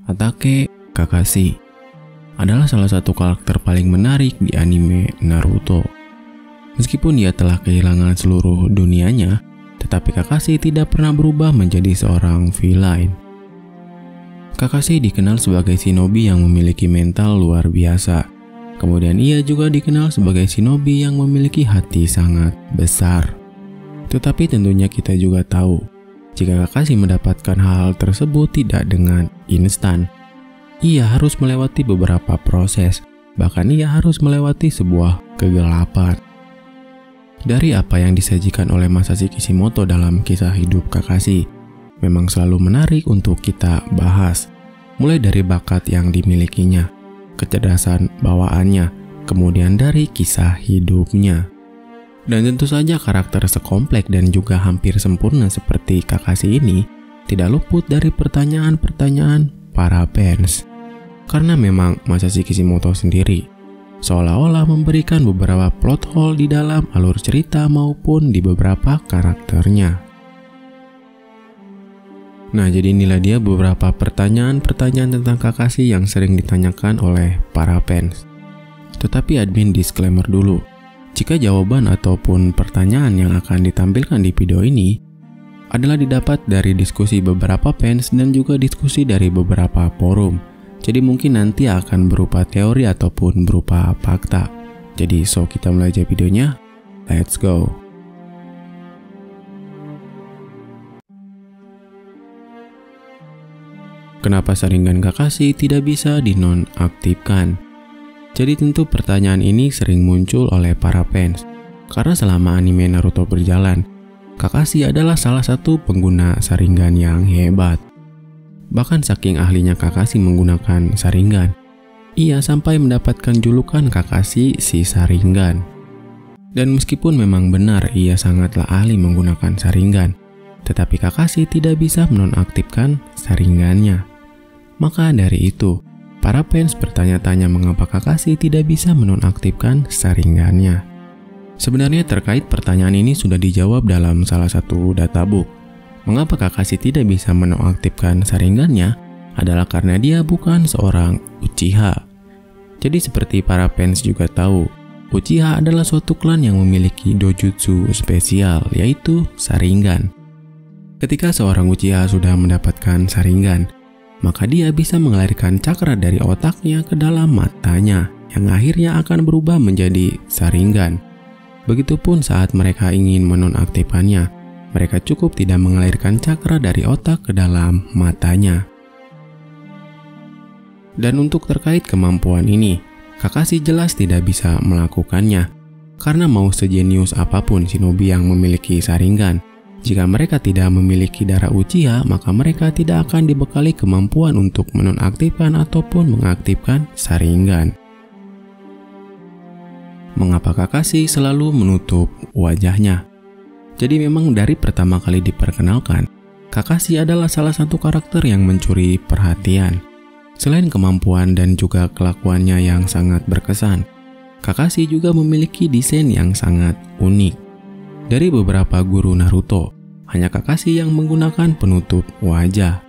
Hatake Kakashi adalah salah satu karakter paling menarik di anime Naruto. Meskipun dia telah kehilangan seluruh dunianya, tetapi Kakashi tidak pernah berubah menjadi seorang villain. Kakashi dikenal sebagai shinobi yang memiliki mental luar biasa. Kemudian ia juga dikenal sebagai shinobi yang memiliki hati sangat besar. Tetapi tentunya kita juga tahu, jika Kakashi mendapatkan hal tersebut tidak dengan instan. Ia harus melewati beberapa proses, bahkan ia harus melewati sebuah kegelapan. Dari apa yang disajikan oleh Masashi Kishimoto dalam kisah hidup Kakashi, memang selalu menarik untuk kita bahas. Mulai dari bakat yang dimilikinya, kecerdasan bawaannya, kemudian dari kisah hidupnya. Dan tentu saja karakter sekompleks dan juga hampir sempurna seperti Kakashi ini tidak luput dari pertanyaan-pertanyaan para fans. Karena memang Masashi Kishimoto sendiri seolah-olah memberikan beberapa plot hole di dalam alur cerita maupun di beberapa karakternya. Nah, jadi inilah dia beberapa pertanyaan-pertanyaan tentang Kakashi yang sering ditanyakan oleh para fans. Tetapi admin disclaimer dulu. Jika jawaban ataupun pertanyaan yang akan ditampilkan di video ini adalah didapat dari diskusi beberapa fans dan juga diskusi dari beberapa forum. Jadi mungkin nanti akan berupa teori ataupun berupa fakta. Jadi kita mulai aja videonya. Let's go. Kenapa Sharingan Kakashi tidak bisa dinonaktifkan? Jadi tentu pertanyaan ini sering muncul oleh para fans. Karena selama anime Naruto berjalan, Kakashi adalah salah satu pengguna Sharingan yang hebat. Bahkan saking ahlinya Kakashi menggunakan Sharingan, ia sampai mendapatkan julukan Kakashi si Sharingan. Dan meskipun memang benar ia sangatlah ahli menggunakan Sharingan, tetapi Kakashi tidak bisa menonaktifkan Sharingannya. Maka dari itu, para fans bertanya-tanya mengapa Kakashi tidak bisa menonaktifkan Sharingannya. Sebenarnya terkait pertanyaan ini sudah dijawab dalam salah satu databook. Mengapa Kakashi tidak bisa menonaktifkan Sharingannya adalah karena dia bukan seorang Uchiha. Jadi seperti para fans juga tahu, Uchiha adalah suatu klan yang memiliki dojutsu spesial, yaitu Sharingan. Ketika seorang Uchiha sudah mendapatkan Sharingan, maka dia bisa mengalirkan cakra dari otaknya ke dalam matanya, yang akhirnya akan berubah menjadi Sharingan. Begitupun saat mereka ingin menonaktifkannya, mereka cukup tidak mengalirkan cakra dari otak ke dalam matanya. Dan untuk terkait kemampuan ini, Kakashi jelas tidak bisa melakukannya. Karena mau sejenius apapun shinobi yang memiliki Sharingan, jika mereka tidak memiliki darah Uchiha, maka mereka tidak akan dibekali kemampuan untuk menonaktifkan ataupun mengaktifkan Sharingan. Mengapa Kakashi selalu menutup wajahnya? Jadi memang dari pertama kali diperkenalkan, Kakashi adalah salah satu karakter yang mencuri perhatian. Selain kemampuan dan juga kelakuannya yang sangat berkesan, Kakashi juga memiliki desain yang sangat unik. Dari beberapa guru Naruto, hanya Kakashi yang menggunakan penutup wajah.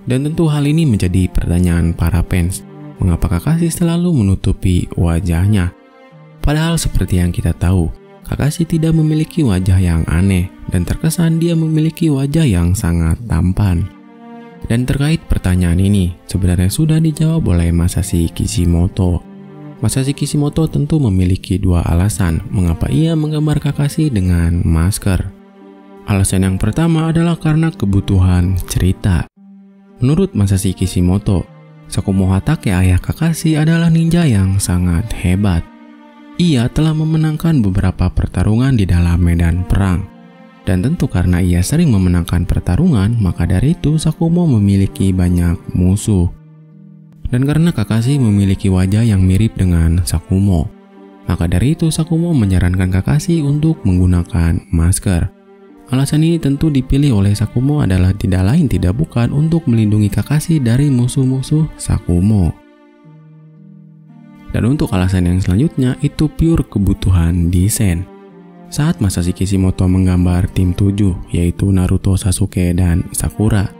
Dan tentu hal ini menjadi pertanyaan para fans, mengapa Kakashi selalu menutupi wajahnya? Padahal seperti yang kita tahu, Kakashi tidak memiliki wajah yang aneh dan terkesan dia memiliki wajah yang sangat tampan. Dan terkait pertanyaan ini sebenarnya sudah dijawab oleh Masashi Kishimoto. Masashi Kishimoto tentu memiliki dua alasan mengapa ia menggambar Kakashi dengan masker. Alasan yang pertama adalah karena kebutuhan cerita. Menurut Masashi Kishimoto, Sakumo Hatake ayah Kakashi adalah ninja yang sangat hebat. Ia telah memenangkan beberapa pertarungan di dalam medan perang. Dan tentu karena ia sering memenangkan pertarungan, maka dari itu Sakumo memiliki banyak musuh. Dan karena Kakashi memiliki wajah yang mirip dengan Sakumo, maka dari itu Sakumo menyarankan Kakashi untuk menggunakan masker. Alasan ini tentu dipilih oleh Sakumo adalah tidak lain tidak bukan untuk melindungi Kakashi dari musuh-musuh Sakumo. Dan untuk alasan yang selanjutnya itu pure kebutuhan desain. Saat Masashi Kishimoto menggambar tim 7 yaitu Naruto, Sasuke, dan Sakura,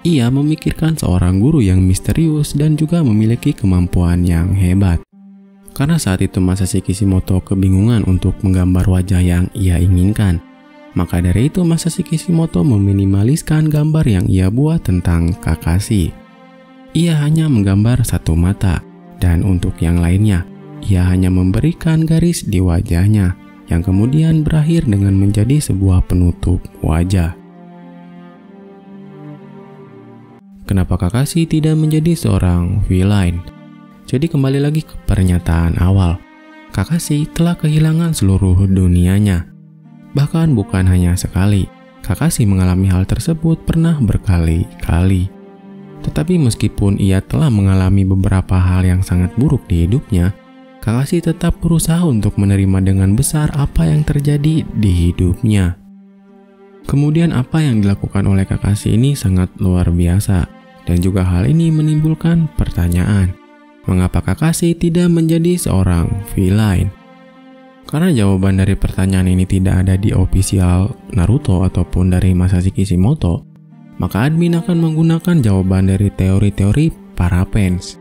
ia memikirkan seorang guru yang misterius dan juga memiliki kemampuan yang hebat. Karena saat itu Masashi Kishimoto kebingungan untuk menggambar wajah yang ia inginkan. Maka dari itu Masashi Kishimoto meminimaliskan gambar yang ia buat tentang Kakashi. Ia hanya menggambar satu mata, dan untuk yang lainnya, ia hanya memberikan garis di wajahnya, yang kemudian berakhir dengan menjadi sebuah penutup wajah. Kenapa Kakashi tidak menjadi seorang villain? Jadi kembali lagi ke pernyataan awal, Kakashi telah kehilangan seluruh dunianya. Bahkan bukan hanya sekali, Kakashi mengalami hal tersebut pernah berkali-kali. Tetapi meskipun ia telah mengalami beberapa hal yang sangat buruk di hidupnya, Kakashi tetap berusaha untuk menerima dengan besar apa yang terjadi di hidupnya. Kemudian apa yang dilakukan oleh Kakashi ini sangat luar biasa, dan juga hal ini menimbulkan pertanyaan, mengapa Kakashi tidak menjadi seorang villain? Karena jawaban dari pertanyaan ini tidak ada di official Naruto ataupun dari Masashi Kishimoto, maka admin akan menggunakan jawaban dari teori-teori para fans.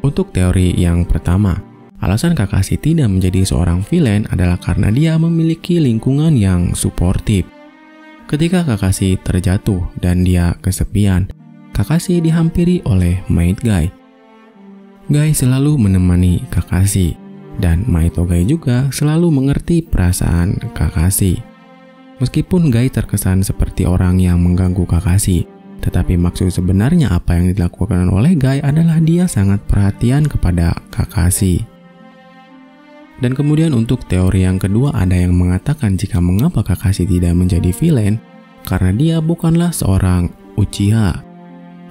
Untuk teori yang pertama, alasan Kakashi tidak menjadi seorang villain adalah karena dia memiliki lingkungan yang suportif. Ketika Kakashi terjatuh dan dia kesepian, Kakashi dihampiri oleh Might Guy. Guy selalu menemani Kakashi, dan Mahito Guy juga selalu mengerti perasaan Kakashi. Meskipun Guy terkesan seperti orang yang mengganggu Kakashi, tetapi maksud sebenarnya apa yang dilakukan oleh Guy adalah dia sangat perhatian kepada Kakashi. Dan kemudian untuk teori yang kedua, ada yang mengatakan jika mengapa Kakashi tidak menjadi villain, karena dia bukanlah seorang Uchiha.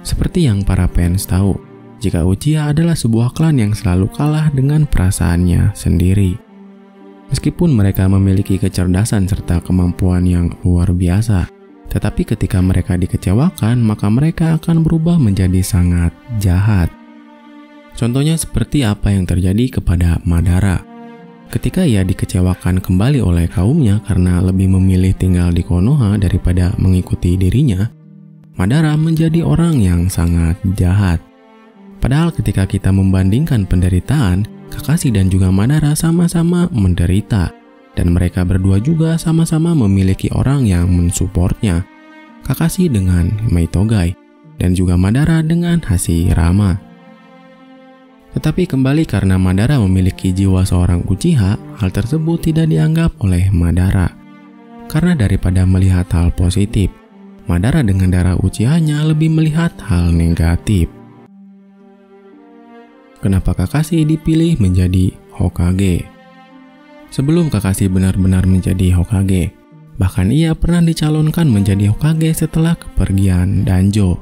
Seperti yang para fans tahu, jika Uchiha adalah sebuah klan yang selalu kalah dengan perasaannya sendiri. Meskipun mereka memiliki kecerdasan serta kemampuan yang luar biasa, tetapi ketika mereka dikecewakan, maka mereka akan berubah menjadi sangat jahat. Contohnya seperti apa yang terjadi kepada Madara. Ketika ia dikecewakan kembali oleh kaumnya karena lebih memilih tinggal di Konoha daripada mengikuti dirinya, Madara menjadi orang yang sangat jahat. Padahal ketika kita membandingkan penderitaan, Kakashi dan juga Madara sama-sama menderita, dan mereka berdua juga sama-sama memiliki orang yang mensupportnya. Kakashi dengan Mahito Guy, dan juga Madara dengan Hashirama. Tetapi kembali karena Madara memiliki jiwa seorang Uchiha, hal tersebut tidak dianggap oleh Madara. Karena daripada melihat hal positif, Madara dengan darah Uchiha-nya lebih melihat hal negatif. Kenapa Kakashi dipilih menjadi Hokage? Sebelum Kakashi benar-benar menjadi Hokage, bahkan ia pernah dicalonkan menjadi Hokage setelah kepergian Danzo.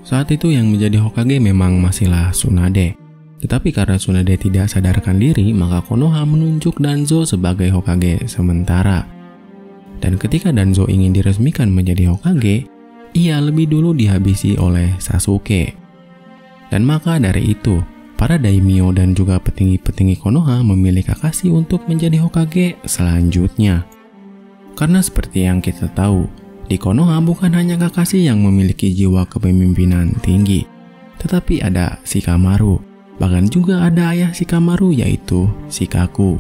Saat itu yang menjadi Hokage memang masihlah Tsunade. Tetapi karena Tsunade tidak sadarkan diri, maka Konoha menunjuk Danzo sebagai Hokage sementara. Dan ketika Danzo ingin diresmikan menjadi Hokage, ia lebih dulu dihabisi oleh Sasuke. Dan maka dari itu, para daimyo dan juga petinggi-petinggi Konoha memilih Kakashi untuk menjadi Hokage selanjutnya. Karena seperti yang kita tahu, di Konoha bukan hanya Kakashi yang memiliki jiwa kepemimpinan tinggi, tetapi ada Shikamaru, bahkan juga ada ayah Shikamaru yaitu Shikaku.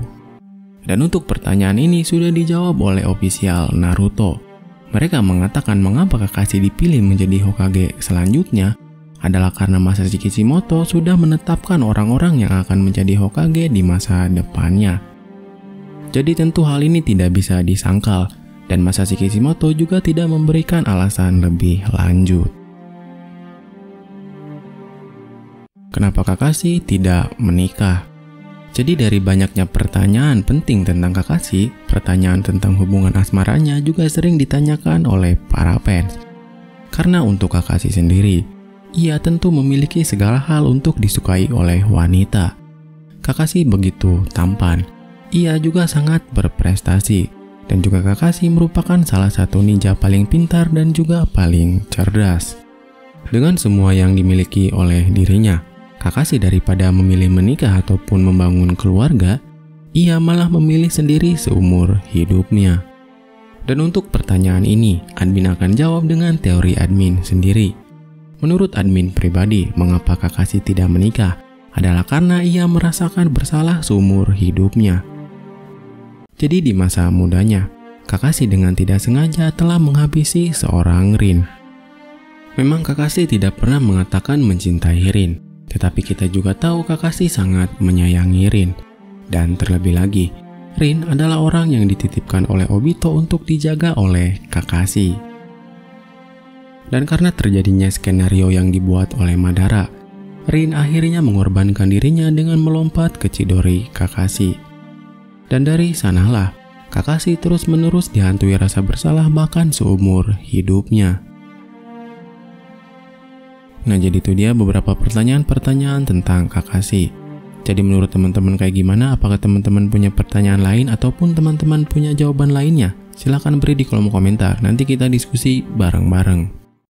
Dan untuk pertanyaan ini sudah dijawab oleh official Naruto. Mereka mengatakan mengapa Kakashi dipilih menjadi Hokage selanjutnya adalah karena Masashi Kishimoto sudah menetapkan orang-orang yang akan menjadi Hokage di masa depannya. Jadi tentu hal ini tidak bisa disangkal, dan Masashi Kishimoto juga tidak memberikan alasan lebih lanjut. Kenapa Kakashi tidak menikah? Jadi dari banyaknya pertanyaan penting tentang Kakashi, pertanyaan tentang hubungan asmaranya juga sering ditanyakan oleh para fans. Karena untuk Kakashi sendiri, ia tentu memiliki segala hal untuk disukai oleh wanita. Kakashi begitu tampan, ia juga sangat berprestasi, dan juga Kakashi merupakan salah satu ninja paling pintar dan juga paling cerdas. Dengan semua yang dimiliki oleh dirinya, Kakashi daripada memilih menikah ataupun membangun keluarga, ia malah memilih sendiri seumur hidupnya. Dan untuk pertanyaan ini, admin akan jawab dengan teori admin sendiri. Menurut admin pribadi, mengapa Kakashi tidak menikah adalah karena ia merasakan bersalah seumur hidupnya. Jadi di masa mudanya, Kakashi dengan tidak sengaja telah menghabisi seorang Rin. Memang Kakashi tidak pernah mengatakan mencintai Rin, tetapi kita juga tahu Kakashi sangat menyayangi Rin. Dan terlebih lagi, Rin adalah orang yang dititipkan oleh Obito untuk dijaga oleh Kakashi. Dan karena terjadinya skenario yang dibuat oleh Madara, Rin akhirnya mengorbankan dirinya dengan melompat ke Chidori Kakashi. Dan dari sanalah, Kakashi terus-menerus dihantui rasa bersalah bahkan seumur hidupnya. Nah, jadi itu dia beberapa pertanyaan-pertanyaan tentang Kakashi. Jadi menurut teman-teman kayak gimana? Apakah teman-teman punya pertanyaan lain ataupun teman-teman punya jawaban lainnya? Silahkan beri di kolom komentar, nanti kita diskusi bareng-bareng.